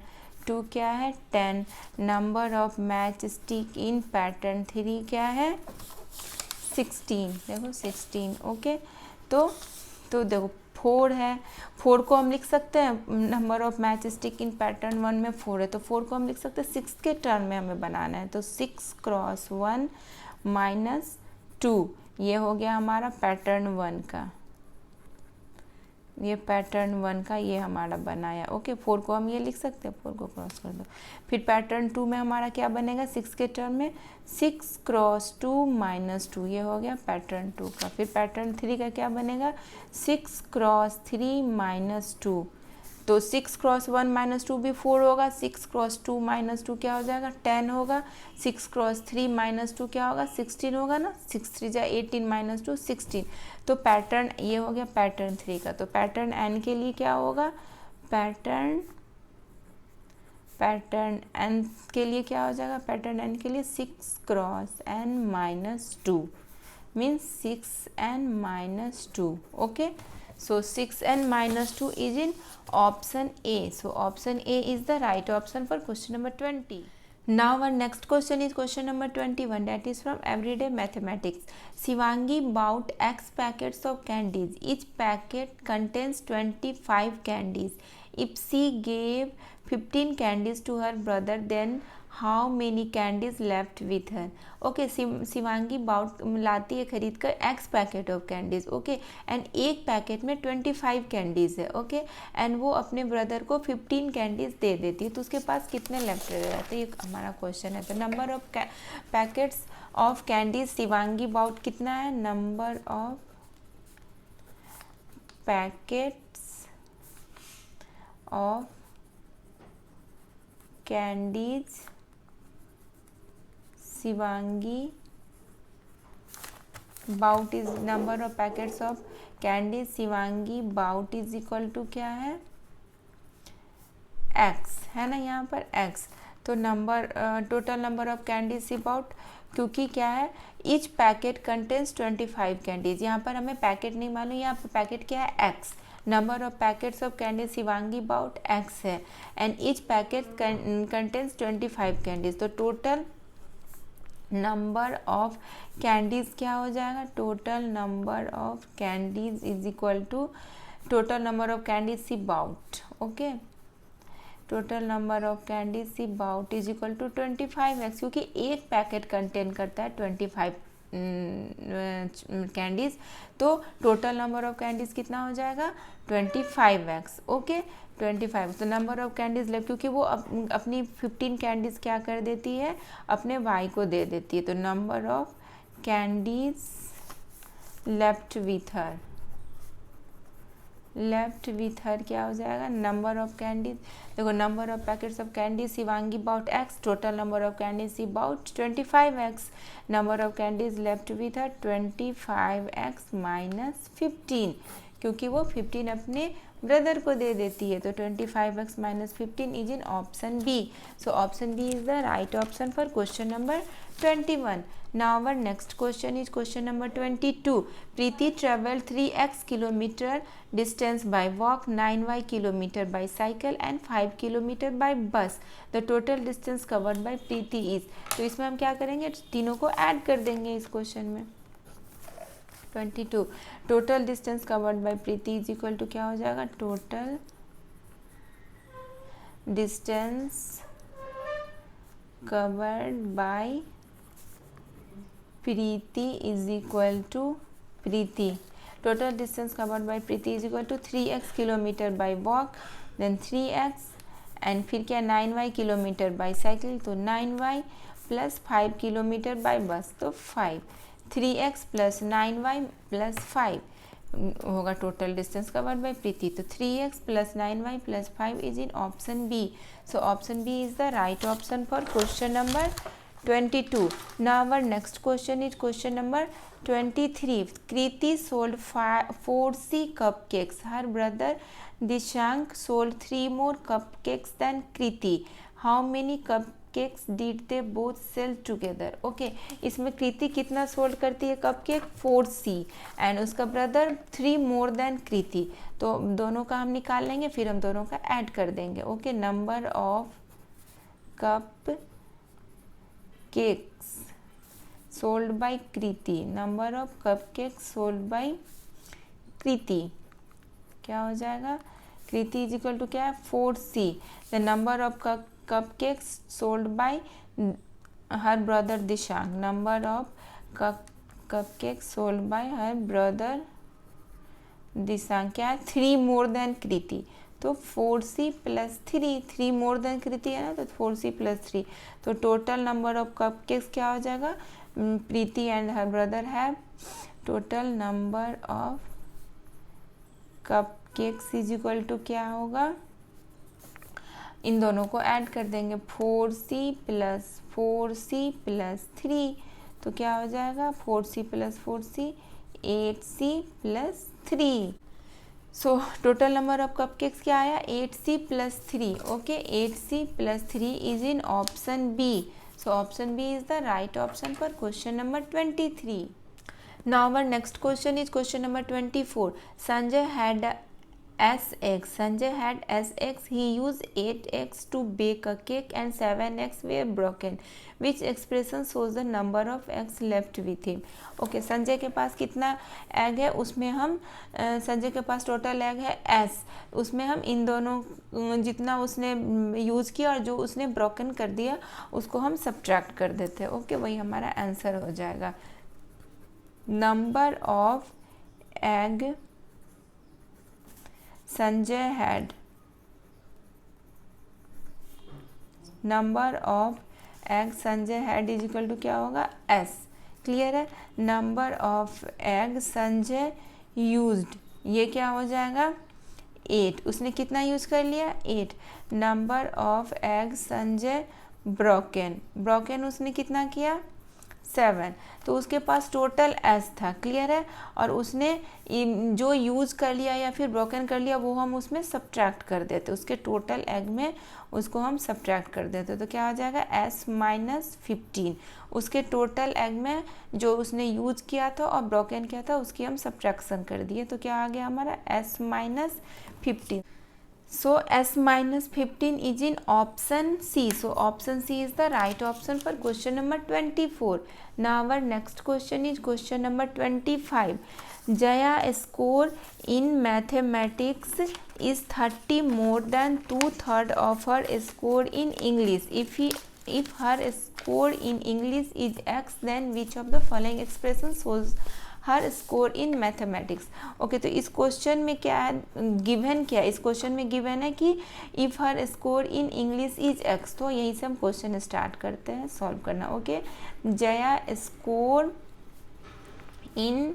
2 क्या है 10, number of match stick in pattern 3 क्या है 16, देखो 16। ओके, तो देखो 4 है, 4 को हम लिख सकते हैं, number of match stick in pattern 1 में 4 है, तो 4 को हम लिख सकते हैं 6 के टर्म में हमें बनाना है, तो 6 क्रॉस 1 माइनस 2, ये हो गया हमारा पैटर्न 1 का, ये पैटर्न 1 का ये हमारा बनाया। ओके, 4 को हम ये लिख सकते हैं, 4 को क्रॉस कर दो, फिर पैटर्न 2 में हमारा क्या बनेगा 6 के टर्म में 6 क्रॉस 2 माइनस 2, ये हो गया पैटर्न 2 का, फिर पैटर्न 3 का क्या बनेगा 6 क्रॉस 3 माइनस 2, तो 6 क्रॉस 1 माइनस 2 भी 4 होगा, 6 क्रॉस 2 माइनस 2 क्या हो जाएगा 10 होगा, 6 क्रॉस 3 माइनस 2 क्या होगा 16 होगा ना, 6 3 जा 18 माइनस 2 16, तो पैटर्न ये हो गया पैटर्न 3 का। तो पैटर्न एन के लिए क्या होगा, पैटर्न एन के लिए क्या हो जाएगा, पैटर्न एन के लिए 6 cross n minus 2 means 6n minus 2। Okay, so 6n minus 2 is in option A. So option A is the right option for question number 20. Now our next question is question number 21, that is from everyday mathematics. Shivangi bought X packets of candies. Each packet contains 25 candies. If she gave 15 candies to her brother, then how many candies left with her? Okay, Shivangi bought लाती है खरीद कर x packet of candies. Okay, and एक packet में 25 candies है। Okay, and वो अपने brother को 15 कैंडीज दे देती है, तो उसके पास कितने लेफ्ट रह जाते हैं, ये हमारा क्वेश्चन है। तो number of packets of candies Shivangi bought कितना है, number of packets of candies Shivangi bought is number of packets of candies Shivangi bought is equal to क्या है एक्स, है ना यहाँ पर एक्स। तो number total number of candies she bought, क्योंकि क्या है ईच पैकेट कंटेन्स 25 कैंडीज, यहाँ पर हमें पैकेट नहीं मालूम, यहाँ पर पैकेट क्या है x, number of packets of candy Shivangi bought x है and each packet contains 25 candies. तो टोटल नंबर ऑफ कैंडीज क्या हो जाएगा, total number of candies is equal to total number of candies she bought. Okay, total number of candies she bought is equal to 25x, क्योंकि एक packet contain करता है 25 candies, तो total number of candies कितना हो जाएगा 25x। Okay, 25। तो number of candies left, क्योंकि वो अपनी 15 कैंडीज क्या कर देती है, अपने वाई को दे देती है। तो number of candies left with her, left with her क्या हो जाएगा, नंबर ऑफ कैंडीज। देखो number of packets of candy Shivangi bought x, total number of candies she bought 25x, number of candies left with her 25x minus 15, क्योंकि वो 15 अपने brother को दे देती है। तो 25x minus 15 is in option B. So option B is the right option for question number 21. Now our next question is question number 22. Preeti traveled 3x kilometer distance by walk, 9y kilometer by cycle and 5 kilometer by bus. The total distance covered by Preeti is. तो इसमें हम क्या करेंगे, तीनों को add कर देंगे इस क्वेश्चन में। 22 total distance covered by Preeti is equal to क्या हो जाएगा, total distance covered by Preeti is equal to Preeti, total distance covered by Preeti is equal to 3x kilometre by walk, then 3x and फिर क्या 9y किलोमीटर बाय साइकिल, तो 9y plus 5 kilometre bye बस, तो 5, 3x plus 9y plus 5 होगा total distance covered by Preeti. तो 3x plus 9y plus 5 is in option B. So option B is the right option for question number 22. Now our next question is question number 23. Kriti sold 4C cupcakes. Her brother Dishank sold 3 more cupcakes than Kriti. How many cupcakes did they both sell together? Okay, इसमें कृति कितना sold करती है cupcake 4C and उसका brother 3 more than कृति। तो दोनों का हम निकाल लेंगे, फिर हम दोनों का ऐड कर देंगे। Okay, number of cup cakes sold by Kriti, number of cupcakes sold by Kriti क्या हो जाएगा, कृति इज इक्वल टू क्या है 4C, the number of cupcakes sold by her brother Dishank, number of cupcakes sold by her brother Dishank क्या है 3 more than कृति, तो 4C plus 3 more than कृति है ना, तो 4C प्लस 3। तो टोटल नंबर ऑफ कपकेक्स क्या हो जाएगा, Preeti and her brother have total number of cupcakes is equal to क्या होगा, इन दोनों को ऐड कर देंगे 4C प्लस 3, तो क्या हो जाएगा 4C plus 4C 8C plus 3। So total number of cupcakes क्या आया 8C plus 3। Okay, 8C plus 3 is in option B. So option B is the right option for question number 23. Now our next question is question number 24. Sanjay had SX. Sanjay had SX. He used 8x to bake a cake and 7x were broken. Which expression shows the number of eggs left with him? Okay, Sanjay के पास कितना egg है, उसमें हम संजय के पास total egg है S, उसमें हम इन दोनों जितना उसने यूज़ किया और जो उसने ब्रोकन कर दिया उसको हम सब्ट्रैक्ट कर देते हैं। ओके, वही हमारा आंसर हो जाएगा। Number of egg Sanjay had, number of egg Sanjay had is equal to क्या होगा S। क्लियर है, number of egg Sanjay used, ये क्या हो जाएगा 8, उसने कितना यूज कर लिया 8। Number of egg Sanjay broken, उसने कितना किया 7, तो उसके पास टोटल s था, क्लियर है, और उसने जो यूज़ कर लिया या फिर ब्रोकन कर लिया वो हम उसमें सब्ट्रैक्ट कर देते, उसके टोटल एग में उसको हम सब्ट्रैक्ट कर देते, तो क्या आ जाएगा s माइनस 15, उसके टोटल एग में जो उसने यूज किया था और ब्रोकन किया था उसकी हम सब्ट्रैक्शन कर दिए, तो क्या आ गया हमारा s minus 15. So s minus 15 is in option C. So option C is the right option for question number 24. Now our next question is question number 25. Jaya score in mathematics is 30 more than 2/3 of her score in English. If her score in English is X, then which of the following expressions shows her score in mathematics. Okay, तो इस question में क्या है, given क्या है, इस question में given है कि if her score in English is x, तो यहीं से हम क्वेश्चन स्टार्ट करते हैं सॉल्व करना. Okay, Jaya score in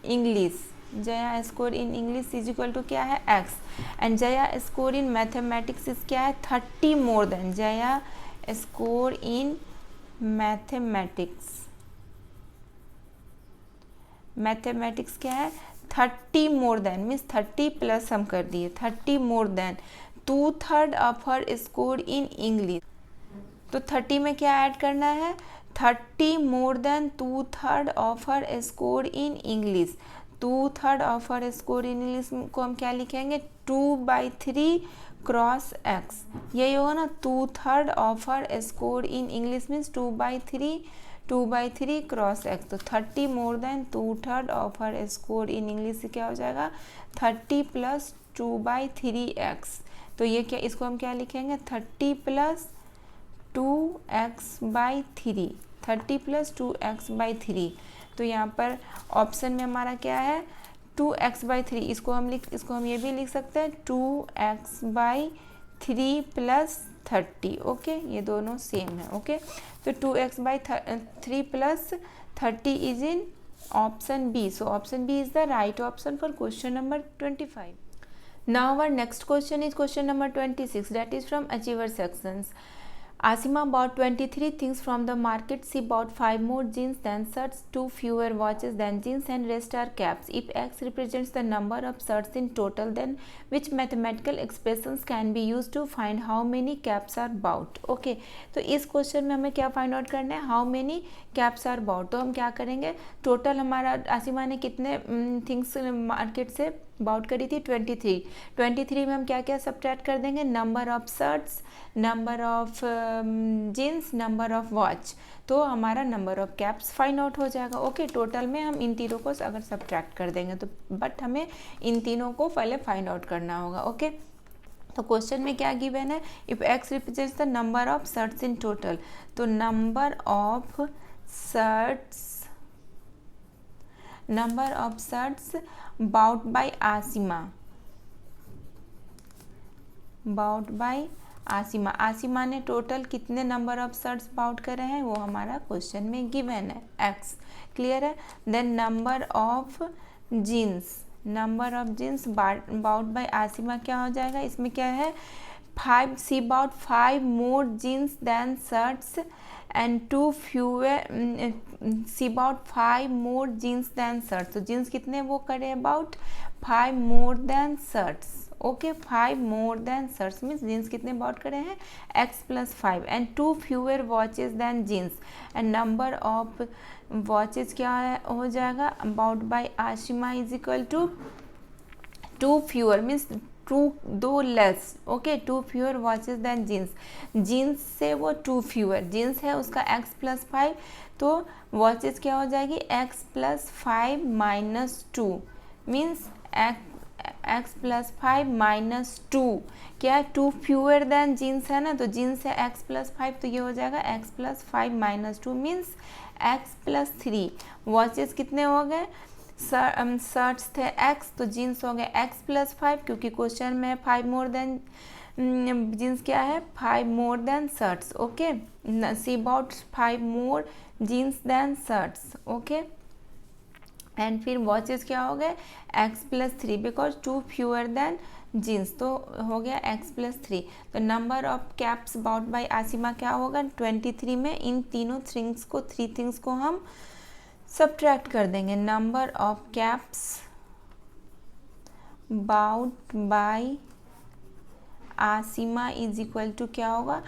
English, Jaya score in English is equal to क्या है x, and Jaya score in mathematics is क्या है 30 more than, Jaya score in mathematics क्या है 30 मोर देन, मीन्स 30 प्लस हम कर दिए 30 more then 2/3 of her score in English. तो 30 में क्या ऐड करना है 30 more then 2/3 of her score in English. 2/3 of her score in English को हम क्या लिखेंगे 2/3 क्रॉस एक्स, यही होगा ना 2/3 of her score in English means 2/3 cross x. तो 30 more then 2/3 of her score in English से क्या हो जाएगा 30 प्लस 2/3 एक्स. तो ये क्या, इसको हम क्या लिखेंगे 30 प्लस 2x/3, 30 प्लस 2x/3. तो यहाँ पर ऑप्शन में हमारा क्या है 2x/3, इसको हम ये भी लिख सकते हैं 2x/3 प्लस 30. ओके, ये दोनों सेम है. ओके, तो 2x/3 plus 30 is in option B. So option B is the right option for question number 25. Now our next question is question number 26, that is from achiever sections. Asima bought 23 things from the market. She bought 5 more jeans than shirts, 2 fewer watches than jeans, and rest are caps. If X represents the number of shirts in total, then which mathematical expressions can be used to find how many caps are bought? Okay, तो इस question में हमें क्या find out करना है how many caps are bought. तो हम क्या करेंगे टोटल हमारा आसिमा ने कितने थिंग्स मार्केट से बाउट करी थी 23 में हम क्या क्या सब्ट्रैक्ट कर देंगे number of shirts, number of jeans, number of watch, तो हमारा number of caps find out हो जाएगा. ओके, टोटल में हम इन तीनों को अगर सब्ट्रैक्ट कर देंगे तो बट हमें इन तीनों को पहले फाइंड आउट करना होगा. ओके, तो क्वेश्चन में क्या गिवन है if x represents the number of shirts in total, तो number of shirts bought by Asima, Asima ने टोटल कितने नंबर ऑफ शर्ट्स बाउट करे हैं वो हमारा क्वेश्चन में गिवन है एक्स, क्लियर है. Then number of jeans bought by Asima क्या हो जाएगा, इसमें क्या है 5, she bought 5 more jeans than shirts and 2 fewer, she bought 5 more jeans than shirts. तो जीन्स कितने वो करे about 5 more than shirts. Okay, 5 more than shirts means jeans कितने बाउट करे हैं x plus 5, and 2 fewer watches than jeans, and number of watches क्या हो जाएगा about by Ashima is equal to 2 fewer means 2 less. Okay, 2 fewer watches than jeans से वो 2 fewer, jeans है उसका x प्लस 5, तो वॉचेज क्या हो जाएगी x plus 5 minus 2 means x plus 5 minus 2 क्या है 2 फ्यूअर देन जीन्स है ना, तो जीन्स है x प्लस 5, तो ये हो जाएगा x plus 5 minus 2 means x plus 3. Watches कितने हो गए शर्ट्स थे x, तो जीन्स हो गए x प्लस 5 क्योंकि क्वेश्चन में 5 मोर देन जीन्स क्या है 5 more than shirts. Okay, she about 5 more jeans than shirts. Okay, and फिर वॉचेस क्या हो गए x plus 3 because 2 fewer than jeans, तो हो गया x+3। तो number of caps bought by Asima क्या होगा 23 में इन तीनों थिंग्स को, 3 थिंग्स को हम सब्ट्रैक्ट कर देंगे। Number of caps bought by Asima is equal to क्या होगा,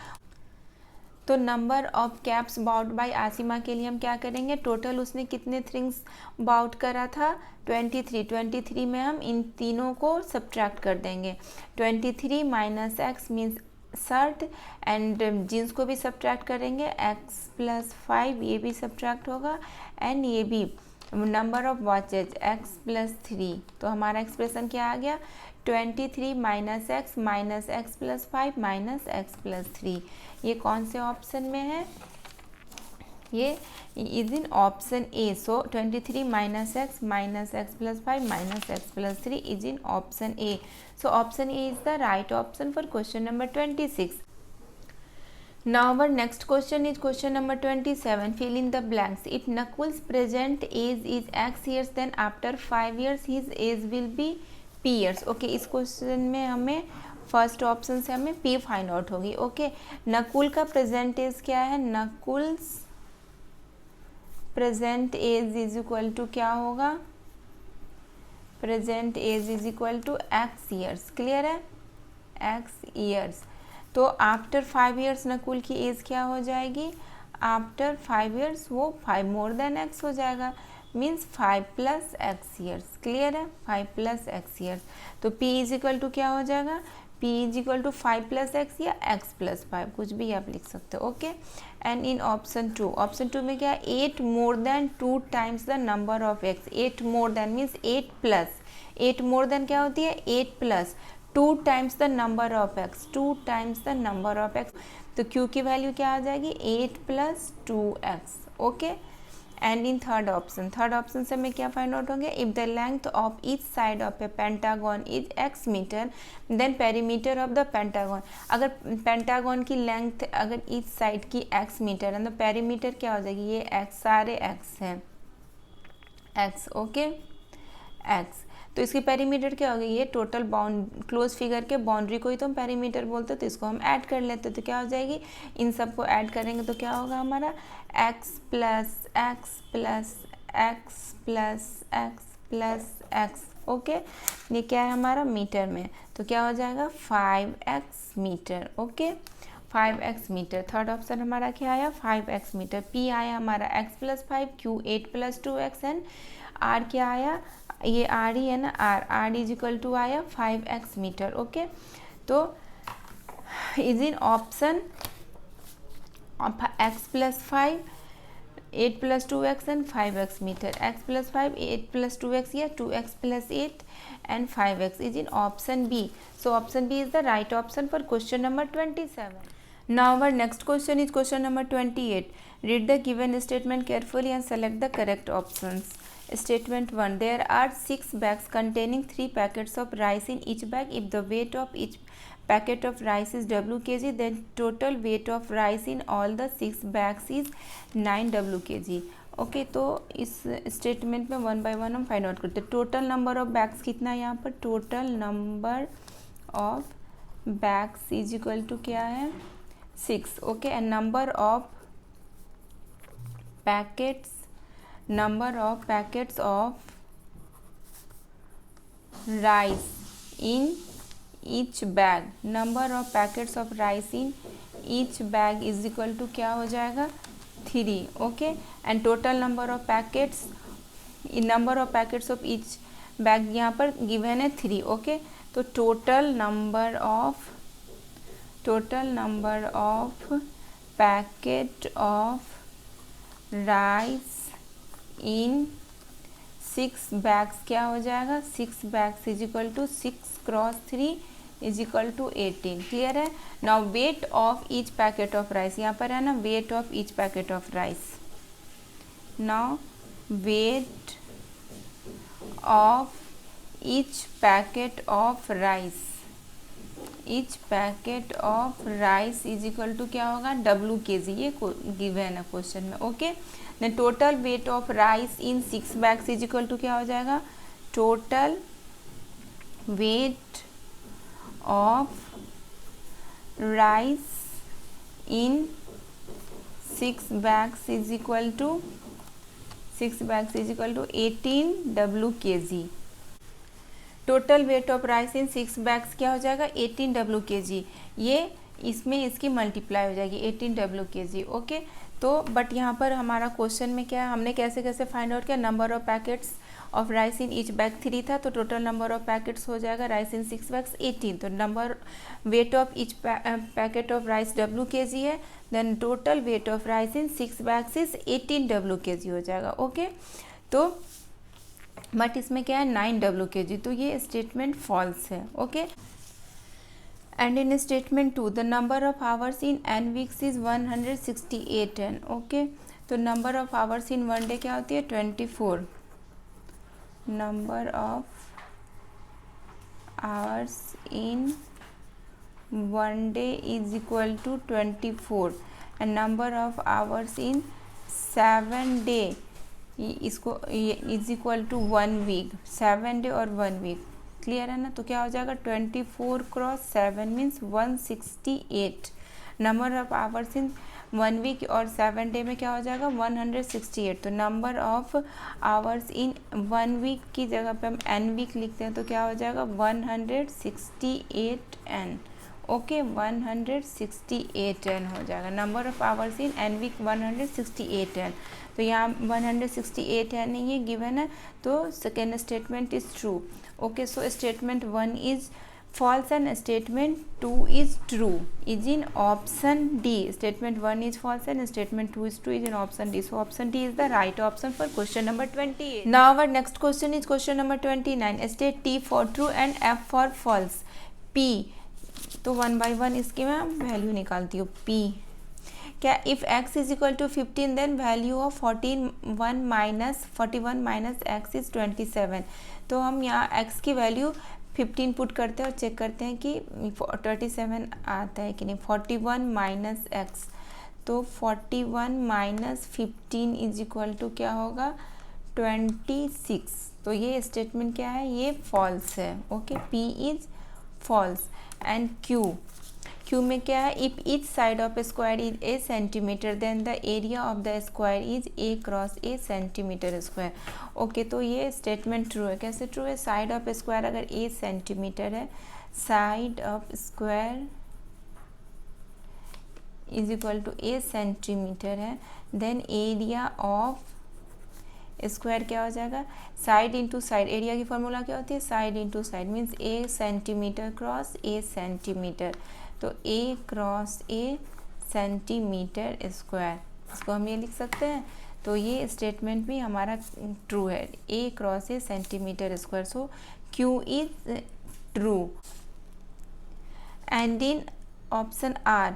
तो number of caps bought by Asima के लिए हम क्या करेंगे, टोटल उसने कितने थिंग्स बाउट करा था 23 में हम इन तीनों को सब्ट्रैक्ट कर देंगे। 23 minus x means shirt, and jeans को भी सब्ट्रैक्ट करेंगे, x+5 ये भी सब्ट्रैक्ट होगा, एंड ये भी नंबर ऑफ वॉचेज x+3। तो हमारा एक्सप्रेशन क्या आ गया 23 माइनस x+5 माइनस x+3। ये कौन से ऑप्शन में है, ये is in option A. So 23 minus x x+5 minus x+3 is in option A. So option A is the right option for question number 26. Now our next question is question number 27. Fill in the blanks. If Nakul's present age is x years, then after 5 years his age will be p years. Okay, इस question में हमें first option से हमें p find out होगी. Okay, Nakul का present age क्या है, Nakul's present age is equal to क्या होगा, present age is equal to x years. Clear है, x ईयर्स. तो आफ्टर 5 ईयर्स नकुल की एज क्या हो जाएगी, आफ्टर 5 ईयर्स वो 5 मोर देन x हो जाएगा, means 5 plus x years. Clear है, 5 प्लस x ईयर्स. तो p इज इक्वल टू क्या हो जाएगा, p is equal to 5 plus x या x प्लस 5, कुछ भी आप लिख सकते हो. Okay, and in option 2, option 2 में क्या, 8 more than 2 times the number of x. 8 more than means 8 plus, 8 more than क्या होती है 8 plus 2 times the number of x, 2 times the number of x. तो q की वैल्यू क्या आ जाएगी 8 plus 2x. Okay, and in third option से हमें क्या फाइंड आउट होंगे, if the length of each side of a pentagon is x metre then perimeter of the pentagon. अगर पेंटागन की लेंथ अगर ईच साइड की x मीटर है तो पेरीमीटर क्या हो जाएगी, ये x सारे x हैं x. Okay, x. तो इसकी पेरीमीटर क्या होगी, ये टोटल बाउंड क्लोज फिगर के बाउंड्री को ही तो हम पेरीमीटर बोलते हैं, तो इसको हम ऐड कर लेते हैं. तो क्या हो जाएगी, इन सबको ऐड करेंगे तो क्या होगा हमारा x plus x plus x plus x plus x. Okay, ये क्या है हमारा मीटर में, तो क्या हो जाएगा 5x metre. Okay, 5x metre. Third option हमारा क्या आया 5x मीटर. p आया हमारा x+5, q 8 plus 2x, and r क्या आया, ये r ही है ना, r इज इक्वल टू आया 5x मीटर. ओके, तो is in option x+5 8 plus 2x and 5x metre. x+5 8 plus 2x या 2x plus 8 and 5x is in option B. So option B is the right option for question number 27. Now our next question is question number 28. Read the given statement carefully and select the correct options. Statement 1. There are 6 bags containing 3 packets of rice in each bag. If the weight of each packet of rice is w kg, then total weight of rice in all the 6 bags is 9 w kg. Okay, तो इस statement में 1 bye 1 हम find out करते हैं. Total number of bags कितना है यहाँ पर, total number of bags is equal to क्या है 6. Okay, and number of packets, number of packets of rice in each bag, number of packets of rice in each bag is equal to क्या हो जाएगा 3. Okay, and total number of packets, number of packets of each bag यहाँ पर given है 3. Okay, तो total number of packet of rice in 6 bags क्या हो जाएगा, 6 bags is equal to 6 cross 3 is equal to 18. Clear है. Now weight of each packet of rice, यहाँ पर है ना weight of each packet of rice. Now weight of each packet of rice, each packet of rice is equal to क्या होगा w kg. ये given है question में. Okay, then total weight of rice in 6 bags is equal to क्या हो जाएगा, total weight of rice in 6 bags is equal to 18 Wkg। Total weight of rice in 6 bags क्या हो जाएगा 18 Wkg। ये इसमें इसकी मल्टीप्लाई हो जाएगी 18 Wkg। ओके, तो बट यहाँ पर हमारा क्वेश्चन में क्या है, हमने कैसे कैसे फाइंड आउट किया, number of packets of rice in each bag 3 था, तो टोटल नंबर ऑफ पैकेट्स हो जाएगा राइस इन 6 बैग्स 18। तो number weight of each packet of rice Wkg है, then total weight of rice in 6 bags is 18 Wkg हो जाएगा। Okay, तो but इसमें क्या है 9 Wkg, तो ये स्टेटमेंट फॉल्स है। Okay, and in statement 2 the number of hours in n weeks is 168 n। Okay, तो number of hours in 1 day क्या होती है 24। Number of hours in 1 day is equal to 24 and number of hours in 7 day इसको is equal to 1 week. 7 day और 1 week clear है ना, तो क्या हो जाएगा 24 cross 7 means 168। Number of hours in 1 week और 7 डे में क्या हो जाएगा 168। तो number of hours in 1 week की जगह पे हम n वीक लिखते हैं, तो क्या हो जाएगा 168 n। ओके, 168 n हो जाएगा। Number of hours in n week 168 n, तो यहाँ 168 n ये गिवन है, तो second statement is true. Okay, so statement 1 is false and statement 2 is true is in option D। statement 1 is false and statement 2 is true is in option D, so option D is the right option for question number 28। now our next question is question number 29। state T for true and F for false। P, तो 1 by 1 इसकी मैं value निकालती हूँ। P क्या, if x is equal to 15 then value of 41 minus x is 27। तो हम यहाँ x की वैल्यू 15 पुट करते हैं और चेक करते हैं कि 37 आता है कि नहीं। 41 माइनस एक्स, तो 41 माइनस 15 इज इक्वल टू क्या होगा 26। तो ये स्टेटमेंट क्या है, ये फॉल्स है। Okay, P is false. And Q में क्या है, if each side of square is a centimetre then the area of the square is a cross a centimetre square. Okay, तो ये स्टेटमेंट ट्रू है। कैसे ट्रू है, side of square अगर a centimetre है, side of square is equal to a centimetre है, then area of square क्या हो जाएगा, साइड इंटू साइड। एरिया की फॉर्मूला क्या होती है, side into side means a centimetre cross a centimetre, तो a cross a centimetre square, इसको हम ये लिख सकते हैं। तो ये स्टेटमेंट भी हमारा ट्रू है, a cross a centimetre square, so Q is true. And in option R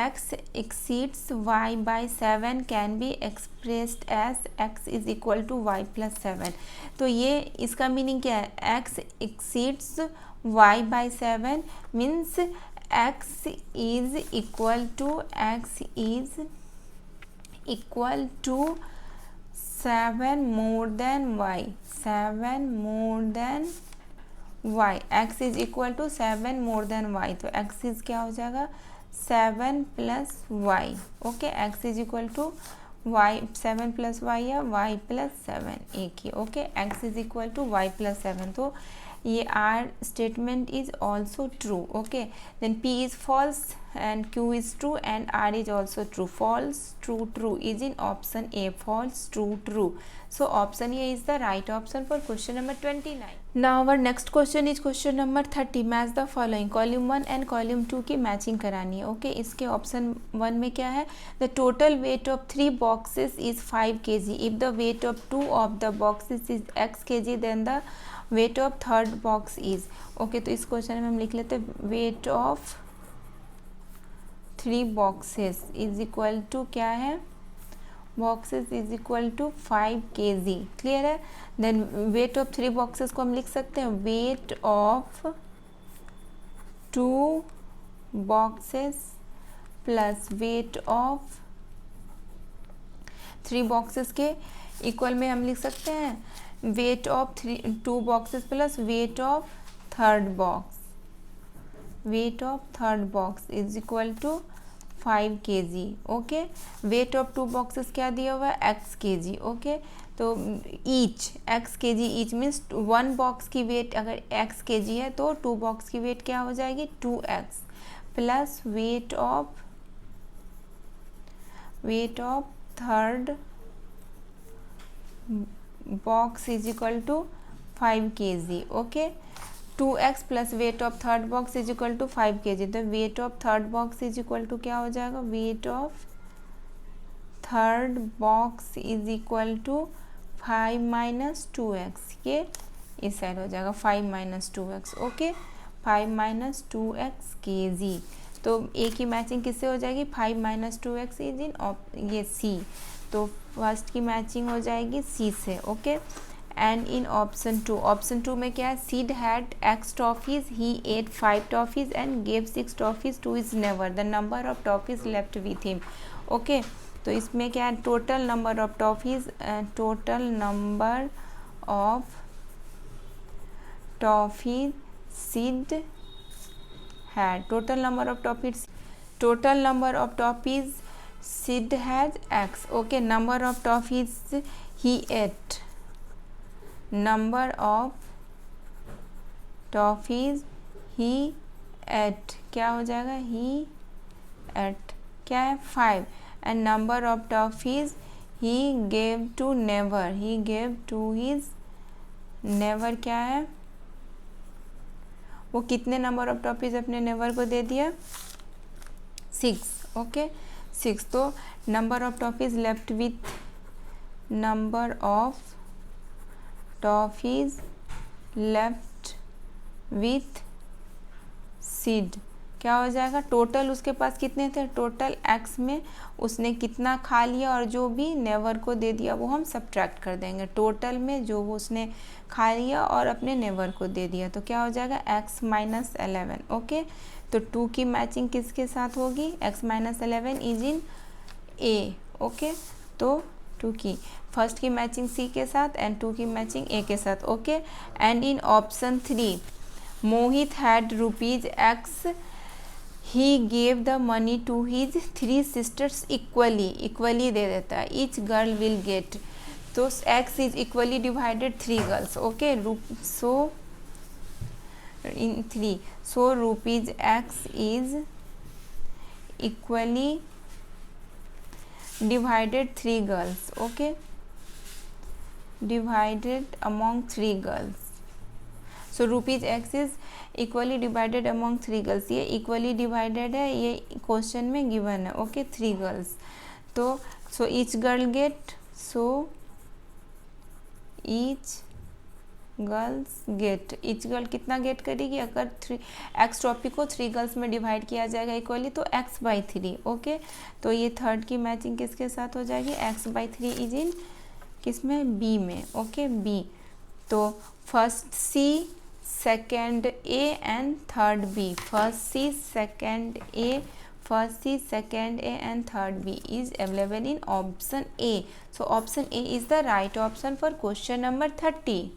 x exceeds y by 7 can be expressed as x is equal to y plus 7। तो ये इसका मीनिंग क्या है, x exceeds y by 7 means x is equal to 7 more than y, 7 more than y, x is equal to 7 more than y, तो x is क्या हो जाएगा 7 plus y। Okay, x is equal to y 7 plus y या y plus 7 एक ही। Okay, x is equal to y plus 7, तो ये R statement is also true। okay, then P is false and Q is true and R is also true। false, true, true is in option A। false, true, true, so option A is the right option for question number 29। now our next question is question number 30। match the following, column 1 and column 2 की matching करानी है। Okay, इसके option 1 में क्या है, the total weight of 3 boxes is 5 kg। if the weight of 2 of the boxes is x kg then the weight of third box is. Okay, तो इस question में हम लिख लेते हैं weight of 3 boxes is equal to क्या है, boxes is equal to 5 kg। Clear है, देन वेट ऑफ 3 बॉक्सेस को हम लिख सकते हैं weight of 2 boxes plus weight of 3 boxes के इक्वल में हम लिख सकते हैं weight of 2 boxes plus weight of third box. weight of third box is equal to 5 kg. Okay, wait of 2 boxes क्या दिया हुआ है, x kg. ओके, तो each x kg each means 1 box की वेट अगर x kg है तो 2 box की वेट क्या हो जाएगी, 2x plus weight of third box is equal to 5 kg. Okay, 2x plus weight of third box is equal to 5 kg. तो weight of third box is equal to क्या हो जाएगा, weight of third box is equal to 5 minus 2x. ये इस side हो जाएगा 5 minus 2x. Okay, 5 minus 2x kg. तो ए की मैचिंग किससे हो जाएगी, 5 माइनस 2x इज इन ये सी. तो फर्स्ट की मैचिंग हो जाएगी सी से. ओके, एंड इन ऑप्शन 2 में क्या है, Sid had x toffees, he ate 5 toffees and gave 6 toffees to his neighbour, the number of toffees left with him. Okay, तो इसमें क्या है, total number of toffees Sid had, total number of toffees Sid has x. Okay, number of toffees he ate, number of toffees he ate क्या हो जाएगा, he ate क्या है 5, and number of toffees he gave to never, he gave to his never क्या है, वो कितने number of toffees अपने नेवर को दे दिया, 6. ओके, 6. तो number of toffees left with, number of toffees left with सीड क्या हो जाएगा, टोटल उसके पास कितने थे, टोटल x में उसने कितना खा लिया और जो भी नेवर को दे दिया वो हम सब्ट्रैक्ट कर देंगे. टोटल में जो वो उसने खा लिया और अपने नेवर को दे दिया तो क्या हो जाएगा, x माइनस 11. ओके, तो 2 की मैचिंग किसके साथ होगी, x minus 11 is in A. Okay, तो 2 की फर्स्ट की मैचिंग सी के साथ एंड 2 की मैचिंग ए के साथ. Okay, and in option 3 Mohit had ₹x, he gave the money to his 3 sisters equally दे देता है, ईच गर्ल विल गेट. तो x is equally divided 3 girls. Okay, so in 3, so ₹x is equally divided 3 girls. Okay, divided among 3 girls. So ₹x is equally divided among 3 girls. ये equally divided है, ये question में given है. Okay, 3 girls. तो so each girl get, so each girls gate, each girl कितना gate करेगी, अगर 3x topic को 3 गर्ल्स में डिवाइड किया जाएगा इक्वली तो x/3. ओके, तो ये थर्ड की मैचिंग किसके साथ हो जाएगी, x/3 इज इन किस में, बी में. Okay, B. तो first C, second A and third B. First C, second A and third B is available in option A. So option A is the right option for question number 30.